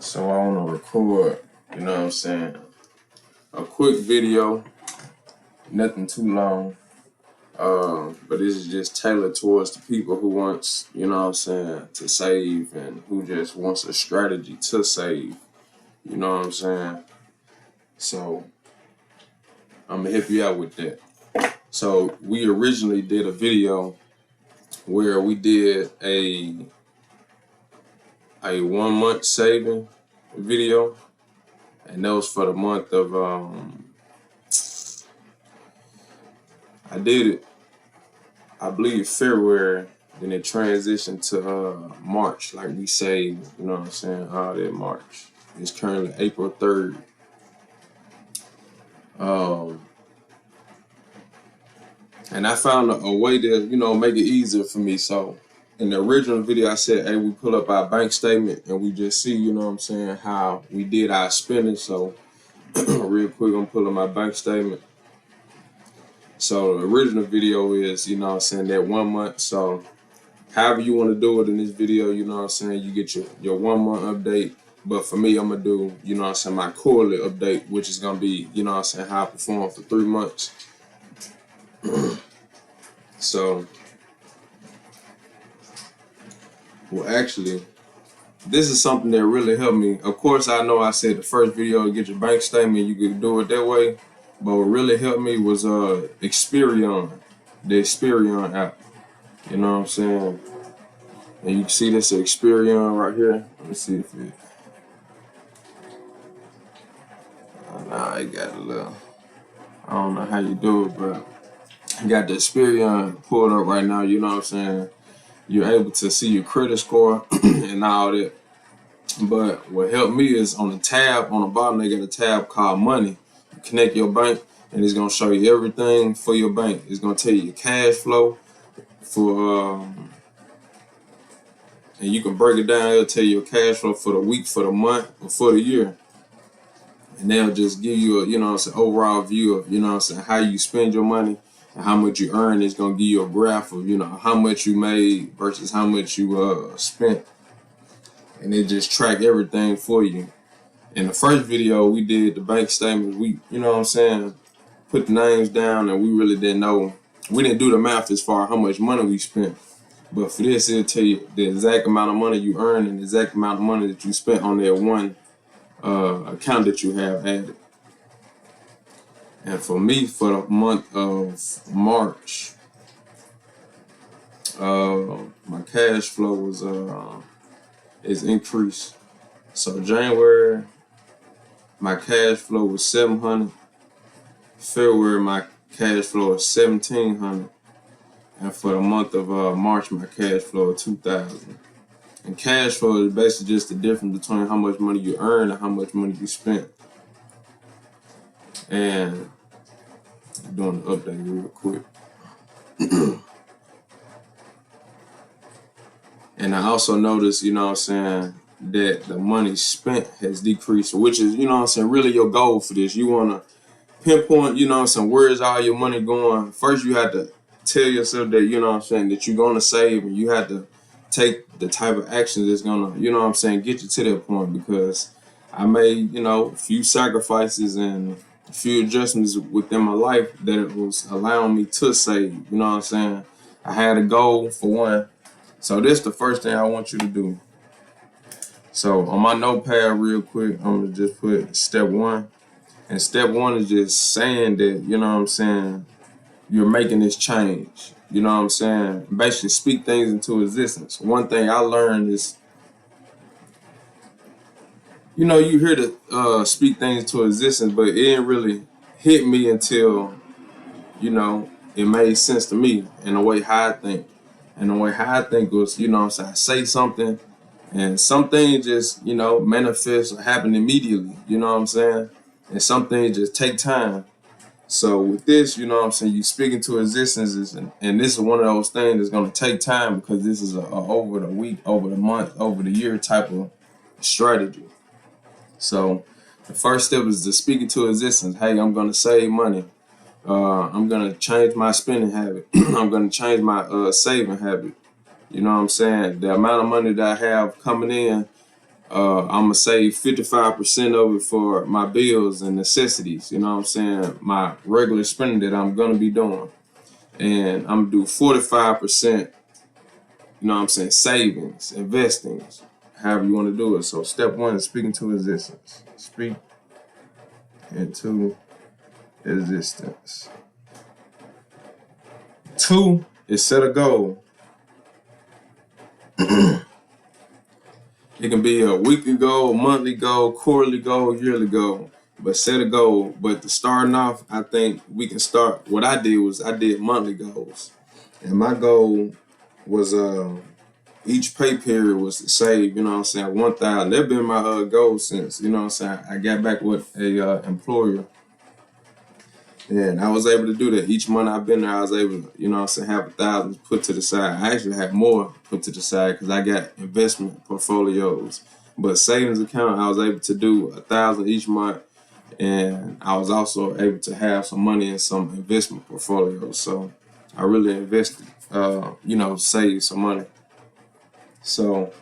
So I want to record, you know what I'm saying, a quick video, nothing too long. But this is just tailored towards the people who wants, you know what I'm saying, to save and who just wants a strategy to save, you know what I'm saying. So I'm gonna help you out with that. So we originally did a video where we did a 1 month saving video, and that was for the month of I did it, I believe, February. Then it transitioned to March, like we saved, you know what I'm saying, all that March. It's currently April 3rd. And I found a way to, make it easier for me. So in the original video, I said, hey, we pull up our bank statement and we just see, you know what I'm saying, how we did our spending. So real quick, I'm pulling my bank statement. So the original video is, you know what I'm saying, that 1 month. So however you want to do it in this video, you know what I'm saying, you get your 1 month update. But for me, I'm going to do, you know what I'm saying, my quarterly update, which is going to be, you know what I'm saying, how I perform for 3 months. So, well, actually, this is something that really helped me. Of course, I know I said the first video, get your bank statement, you could do it that way. But what really helped me was Experian, the Experian app. You know what I'm saying? And you can see this Experian right here. Let me see if it. Nah, I got a little. I don't know how you do it, but you got the Experian pulled up right now. You know what I'm saying? You're able to see your credit score and all that. But what helped me is on the tab on the bottom, they got a tab called Money. You connect your bank, and it's gonna show you everything for your bank. It's gonna tell you your cash flow for, and you can break it down. It'll tell you your cash flow for the week, for the month, or for the year. And they'll just give you a, you know what I'm saying, overall view of, you know what I'm saying, how you spend your money and how much you earn. It's gonna give you a graph of, you know, how much you made versus how much you spent. And it just track everything for you. In the first video, we did the bank statements. We, you know what I'm saying, put the names down, and we really didn't know. We didn't do the math as far as how much money we spent. But for this, it'll tell you the exact amount of money you earned and the exact amount of money that you spent on that one account that you have added. And for me, for the month of March, my cash flow was is increased. So January, my cash flow was $700. February, my cash flow is $1,700. And for the month of March, my cash flow is $2,000. And cash flow is basically just the difference between how much money you earn and how much money you spent. And I'm doing the update real quick. And I also noticed, you know what I'm saying, that the money spent has decreased, which is, you know what I'm saying, really your goal for this. You want to pinpoint, you know what I'm saying, where is all your money going. First, you have to tell yourself that, you know what I'm saying, that you're going to save, and you have to take the type of action that's going to, you know what I'm saying, get you to that point. Because I made, you know, a few sacrifices and a few adjustments within my life that it was allowing me to save, you know what I'm saying. I had a goal for one. So this is the first thing I want you to do. So on my notepad real quick, I'm going to just put step 1. And step 1 is just saying that, you know what I'm saying, you're making this change. You know what I'm saying? Basically speak things into existence. One thing I learned is, you know, you hear to speak things to existence, but it didn't really hit me until, you know, it made sense to me in the way how I think. And the way how I think was, you know what I'm saying, I say something and some things just, you know, manifest or happen immediately. You know what I'm saying? And some things just take time. So with this, you know what I'm saying, you speaking to existence, and this is one of those things that's going to take time because this is a over the week, over the month, over the year type of strategy. So the first step is to speak it to existence. Hey, I'm going to save money. I'm going to change my spending habit. I'm going to change my saving habit. You know what I'm saying? The amount of money that I have coming in, I'm gonna save 55% of it for my bills and necessities. You know what I'm saying? My regular spending that I'm gonna be doing, and I'm gonna do 45%. You know what I'm saying? Savings, investings, however you want to do it. So step one is speaking to existence. Speak into existence. 2 is set a goal. It can be a weekly goal, monthly goal, quarterly goal, yearly goal. But set a goal. But to starting off, I think we can start. What I did was I did monthly goals. And my goal was each pay period was to save, you know what I'm saying, 1,000. That's been my goal since, you know what I'm saying, I got back with a employer. And I was able to do that. Each month I've been there, I was able to, you know what I'm saying, have 1,000 put to the side. I actually had more put to the side because I got investment portfolios. But savings account, I was able to do 1,000 each month. And I was also able to have some money in some investment portfolios. So I really invested, saved some money. So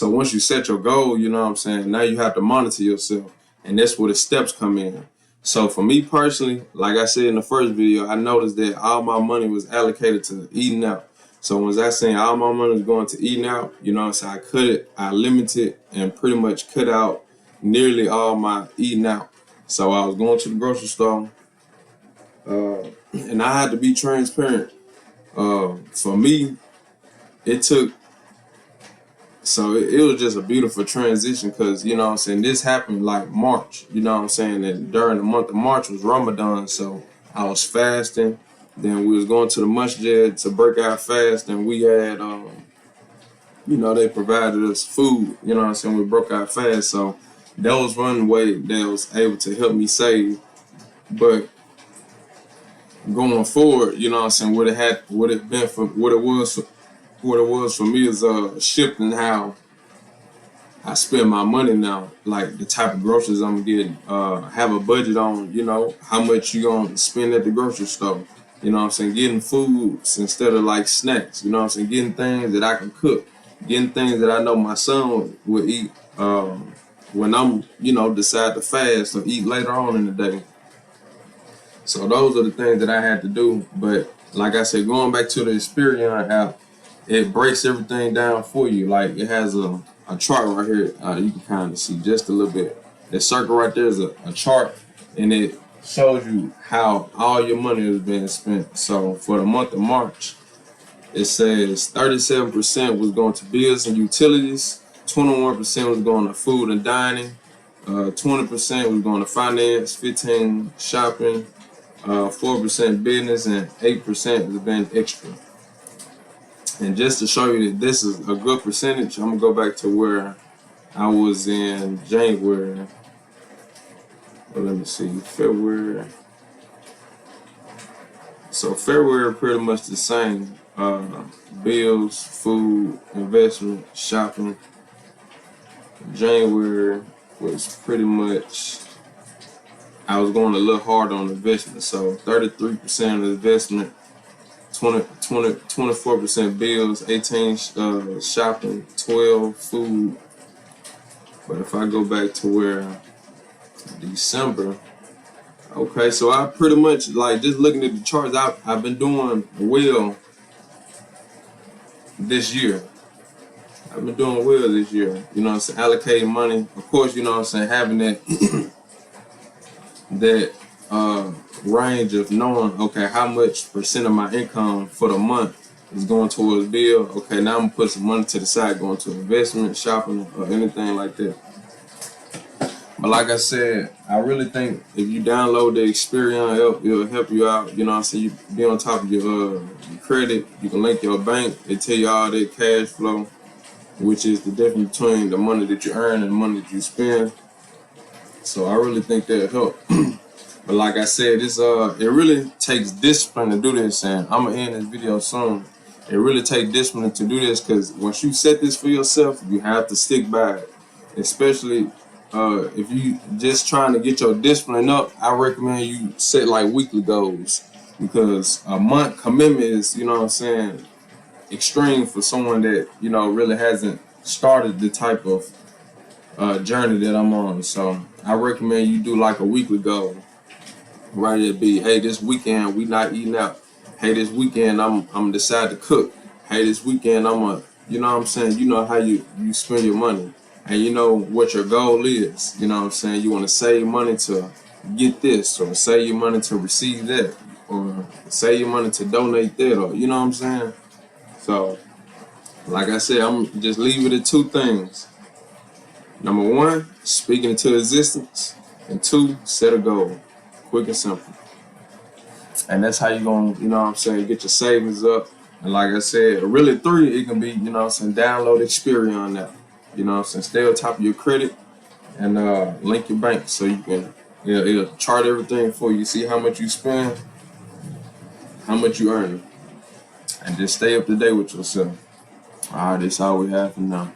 once you set your goal, you know what I'm saying, now you have to monitor yourself. And that's where the steps come in. So for me personally, like I said in the first video, I noticed that all my money was allocated to eating out. So when I saying all my money was going to eating out, you know what I'm saying, I limited and pretty much cut out nearly all my eating out. So I was going to the grocery store, and I had to be transparent. For me, it took, so it was just a beautiful transition because, you know what I'm saying, this happened like March, you know what I'm saying, and during the month of March was Ramadan, so I was fasting. Then we was going to the masjid to break our fast, and we had, they provided us food, you know what I'm saying, we broke our fast, so that was one way that was able to help me save. But going forward, you know what I'm saying, what it was for me is shifting how I spend my money now, like the type of groceries I'm getting. Have a budget on, how much you gonna spend at the grocery store. You know what I'm saying? Getting foods instead of like snacks. You know what I'm saying? Getting things that I can cook. Getting things that I know my son will eat when I'm, decide to fast or eat later on in the day. So those are the things that I had to do. But like I said, going back to the Experian app, it breaks everything down for you. Like it has a chart right here. You can kind of see just a little bit. The circle right there is a chart, and it shows you how all your money is being spent. So for the month of March, it says 37% was going to bills and utilities, 21% was going to food and dining, 20% was going to finance, 15% shopping, 4% business, and 8% has been extra. And just to show you that this is a good percentage, I'm gonna go back to where I was in January. Well, let me see, February. So February pretty much the same. Bills, food, investment, shopping. January was pretty much, I was going a little hard on investment. So 33% of investment, 24% bills, 18 shopping, 12 food. But if I go back to where December, okay, so I pretty much, like, just looking at the charts, I've been doing well this year. I've been doing well this year, you know what I'm saying, allocating money. Of course, you know what I'm saying, having that that range of knowing, okay, how much percent of my income for the month is going towards bill. Okay, now I'm gonna put some money to the side going to investment, shopping, or anything like that. But like I said, I really think if you download the Experian app, it'll help you out. You know what I'm saying? You be on top of your credit. You can link your bank. They tell you all that cash flow, which is the difference between the money that you earn and the money that you spend. So I really think that'll help. But like I said, it really takes discipline to do this, and I'm gonna end this video soon. It really takes discipline to do this because once you set this for yourself, you have to stick by it. Especially if you just trying to get your discipline up, I recommend you set like weekly goals, because a month commitment is, you know what I'm saying, extreme for someone that, you know, really hasn't started the type of journey that I'm on. So I recommend you do like a weekly goal. Right, it be, hey, this weekend we not eating out. Hey, this weekend I'm decide to cook. Hey, this weekend I'm a, you know what I'm saying, you know how you spend your money, and you know what your goal is. You know what I'm saying, you want to save money to get this, or save your money to receive that, or save your money to donate that, or you know what I'm saying. So like I said, I'm just leave it at two things. Number one, speaking into existence, and two, set a goal. Quick and simple. And that's how you gonna, you know what I'm saying, get your savings up. And like I said, really three, it can be, you know what I'm saying, download Experian now. You know what I'm saying, stay on top of your credit and link your bank so you can, it'll chart everything for you. See how much you spend, how much you earn, and just stay up to date with yourself. All right, that's all we have for now.